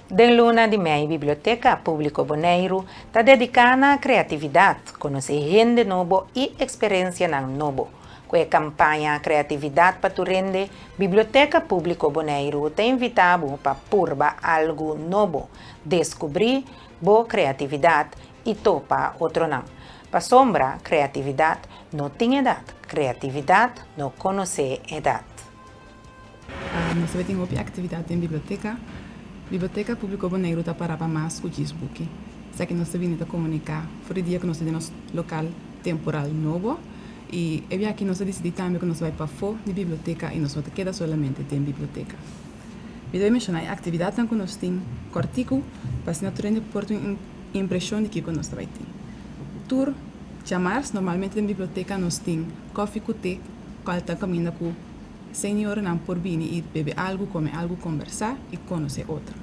Den Luna de Mei, Biblioteca Público Bonaire está dedicada à criatividade, conhecer gente novo e experiência novo. Com a campanha Criatividade para Turende, Biblioteca Público Bonaire está invitado para purba algo novo, descobrir boa criatividade e topa outro não. Para sombra, criatividade não tem idade, criatividade não conhece idade. Nós temos uma atividade em biblioteca. Biblioteca Público Bonaire está para mais com o Facebook. Só que nós vamos comunicar por dia que nós temos local temporal novo. E é aqui nós decidimos também que nós vamos para fora de biblioteca e nós vamos quedar somente em biblioteca. Eu vou mencionar a atividade que nós temos, cortico, para se naturalmente por uma impressão de que nós vamos ter. Tour, chamar, normalmente em biblioteca nós temos café com té, qual está caminhando com senhor não por vir e beber algo, comer algo, conversar e conhecer outro.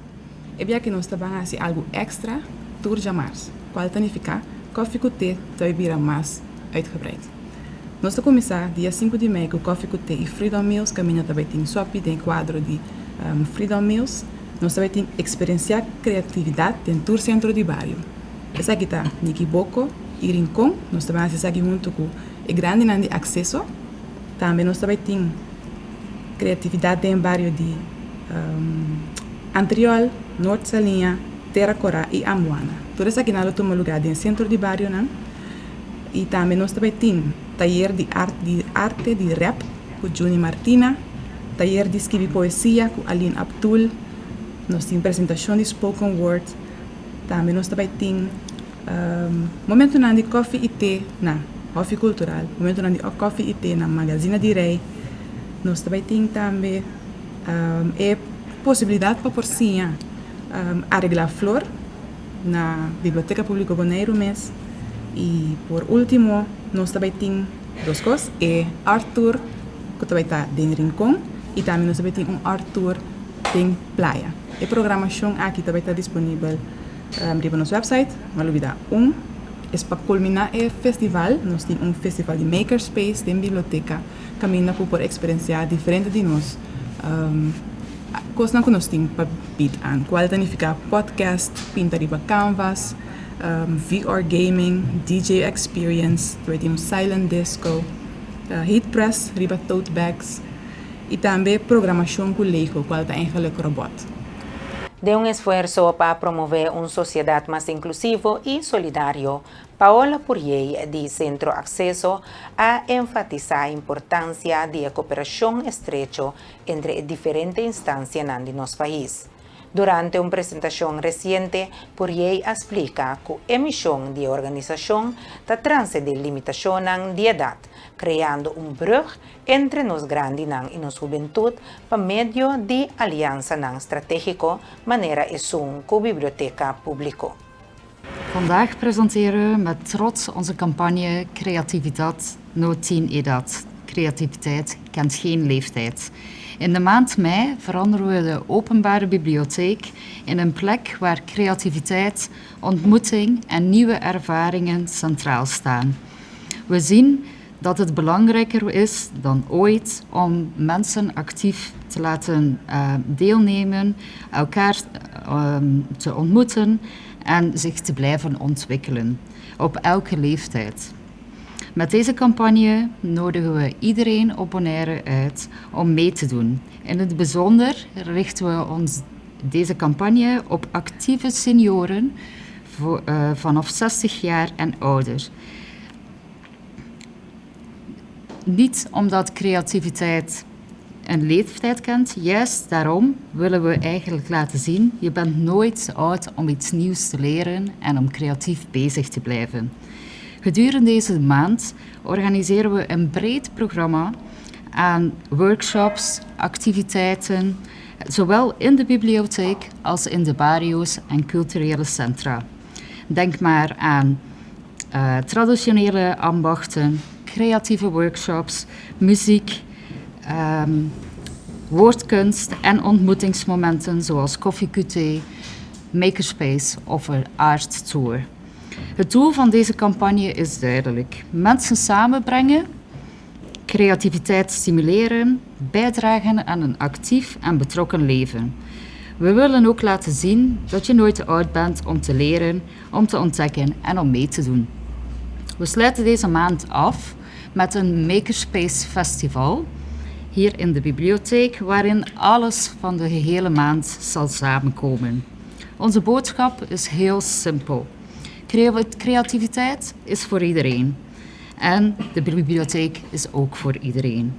É aqui nós vamos fazer algo extra, tour chamar, qual significa café com té, vai vir mais uitgebreid. Nós vamos começar dia 5 de maio com Coffee com Té e Freedom Meals, caminho também tem SOP, tem quadro de Freedom Meals. Nós também tem experienciar criatividade dentro do centro de bairro. Essa aqui está Niki Boko e Rincon, nós também fazemos aqui junto com o grande de acesso. Também nós também tem criatividade em bairro de Antriol, Norte Salinha, Terra Corá e Amuana. Tudo isso aqui na lugar dentro do centro de bairro, né? E também nós também temos taller de arte de rap com Juni Martina, taller de escrever poesia com Aline Abdul, nós temos apresentação de spoken word, também nós também temos momento de coffee e té na coffee cultural, momento de coffee e té na Magazine de Rei, nós também temos também possibilidade para porcinha arreglar flor na Biblioteca Público Bonaire mês. E por último, nós também temos duas coisas, Arthur, que também está em Rincon, e também nós também temos Arthur em Playa. A programação aqui também está disponível no nosso website, mas olvidar é para culminar o festival, nós temos festival de Makerspace, de biblioteca, caminhando por experienciar diferente de nós. Coisas que nós temos para pedir, qual significa podcast, pintar riba canvas, VR gaming, DJ experience, temos silent disco, heat press, riba tote bags e também programação com Lego, qual está eigenlijk robot. De esforço para promover uma sociedade mais inclusiva e solidária, Paola Purier, de Centro Acceso, a enfatizar a importância de cooperação estreita entre diferentes instâncias de nosso país. Durante uma apresentação recente, Purier explica que a missão de organização está transcende limitação de idade, criando brug entre os grandes e a juventude por meio de aliança estratégica, maneira com a Biblioteca Público. Vandaag presenteren we met trots onze campagne Creativiteit nooit 10 edad. Creativiteit kent geen leeftijd. In de maand mei veranderen we de openbare bibliotheek in een plek waar creativiteit, ontmoeting en nieuwe ervaringen centraal staan. We zien dat het belangrijker is dan ooit om mensen actief te laten deelnemen, elkaar te ontmoeten en zich te blijven ontwikkelen, op elke leeftijd. Met deze campagne nodigen we iedereen op Bonaire uit om mee te doen. In het bijzonder richten we deze campagne op actieve senioren vanaf 60 jaar en ouder. Niet omdat creativiteit een leeftijd kent, juist daarom willen we eigenlijk laten zien, je bent nooit te oud om iets nieuws te leren en om creatief bezig te blijven. Gedurende deze maand organiseren we een breed programma aan workshops, activiteiten, zowel in de bibliotheek als in de barrio's en culturele centra. Denk maar aan traditionele ambachten, creatieve workshops, muziek, woordkunst en ontmoetingsmomenten zoals koffiecuté, makerspace of een art tour. Het doel van deze campagne is duidelijk. Mensen samenbrengen, creativiteit stimuleren, bijdragen aan een actief en betrokken leven. We willen ook laten zien dat je nooit te oud bent om te leren, om te ontdekken en om mee te doen. We sluiten deze maand af met een Makerspace Festival hier in de bibliotheek, waarin alles van de gehele maand zal samenkomen. Onze boodschap is heel simpel. Creativiteit is voor iedereen. En de bibliotheek is ook voor iedereen.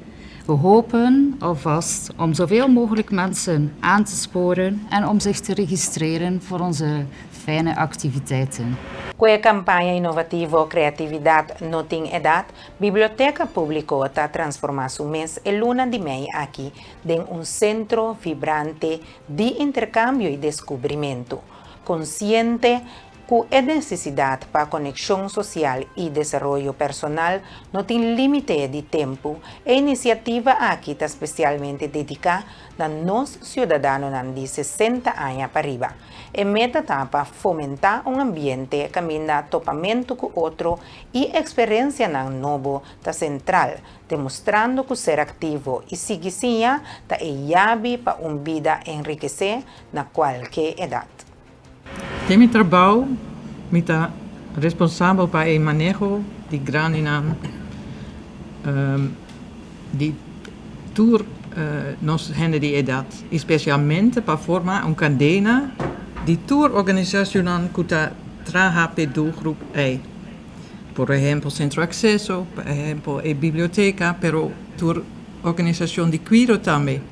We hopen alvast om zoveel mogelijk mensen aan te sporen en om zich te registreren voor onze fijne activiteiten. Com a campanha Innovativo Creatividad No Tem Edad, Biblioteca Público está transformando su mes el luna de mayo aquí en un centro vibrante de intercambio y descubrimiento, consciente que a necesidade para conexão social e desenvolvimento personal não tem limite de tempo. A iniciativa aqui está especialmente dedicada a nós cidadãos de 60 anos para arriba. A meta está para fomentar um ambiente que caminha topamento com outro e experiência novo está central, demonstrando que ser ativo e seguir está a chave para uma vida enriquecer na qualquer idade. Temi trabalho, mita responsável para o manejo de graninan, de tour nos gente de edad, especialmente para formar uma cadena de tour organizacional que traga para doelgroep E. Por exemplo, Centro Acceso, por exemplo, a biblioteca, pero tour organização de Quiro também.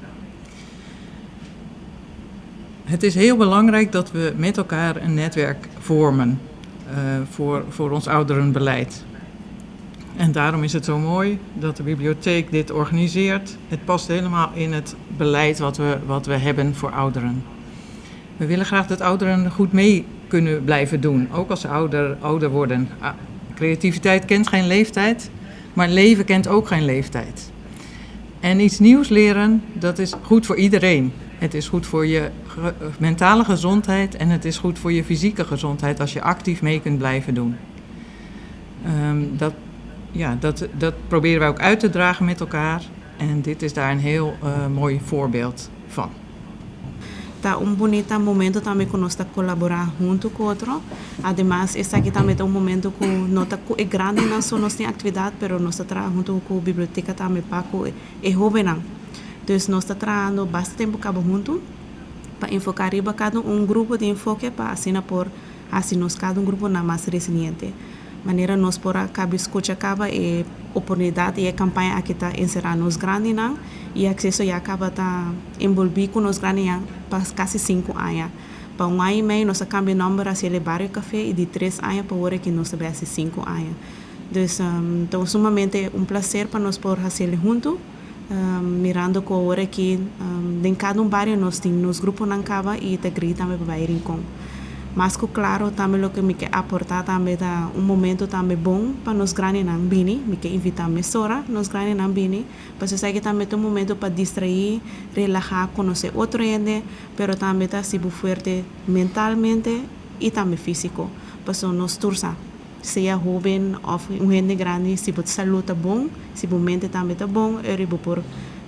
Het is heel belangrijk dat we met elkaar een netwerk vormen voor ons ouderenbeleid. En daarom is het zo mooi dat de bibliotheek dit organiseert. Het past helemaal in het beleid wat we hebben voor ouderen. We willen graag dat ouderen goed mee kunnen blijven doen, ook als ze ouder worden. Creativiteit kent geen leeftijd, maar leven kent ook geen leeftijd. En iets nieuws leren, dat is goed voor iedereen. Het is goed voor je mentale gezondheid en het is goed voor je fysieke gezondheid als je actief mee kunt blijven doen. Dat proberen wij ook uit te dragen met elkaar en dit is daar een heel mooi voorbeeld van. Tá bonito momento também que nós está colaborar junto com o outro. Además, esse aqui também é momento que nós é grande não só nós tem atividade, pero nós está trabalhando junto com a biblioteca também para que é jovem. Então nós está trabalhando bastante tempo junto para enfocar riba cada grupo de enfoque para assim nós cada grupo na mais resiliente. Maneira nós por acaba escuta acaba é oportunidade e a campanha aqui está encerrar nos grandes e acesso já acaba tá envolvido com nos grandes para quase 5 anos. Para ano e meio nós cambiamos o número assim de Barrio Café e de 3 anos para agora que nós tivemos 5 anos. Então sumamente prazer para nós por fazer junto. Mirando com agora que em cada bairro nós temos nos grupos na cava e te grita também para ir com. Mas claro também o que me quer aportar também dá momento também bom para nós grandes não bini, me quer invitar me sora nós grandes não bini, para você saber também momento para distrair, relajar, conhecer outro gente, pero também tá se forte mentalmente e também físico, para nós tursa. Seja jovem ou gente grande, se você saúde tá bom, se você mente também tá bom, eu vou por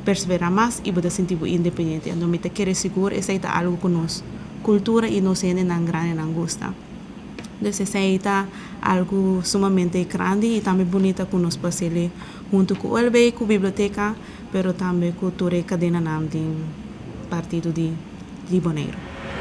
perseverar mais e vou sentir independente. Então me te querer seguro, essa é algo que nós cultura e nós gente não grande não gosta. Então essa é algo sumamente grande e também bonita que nós passamos junto com o LB, com a biblioteca, pero também com toda a cadena de partido de Bonaire.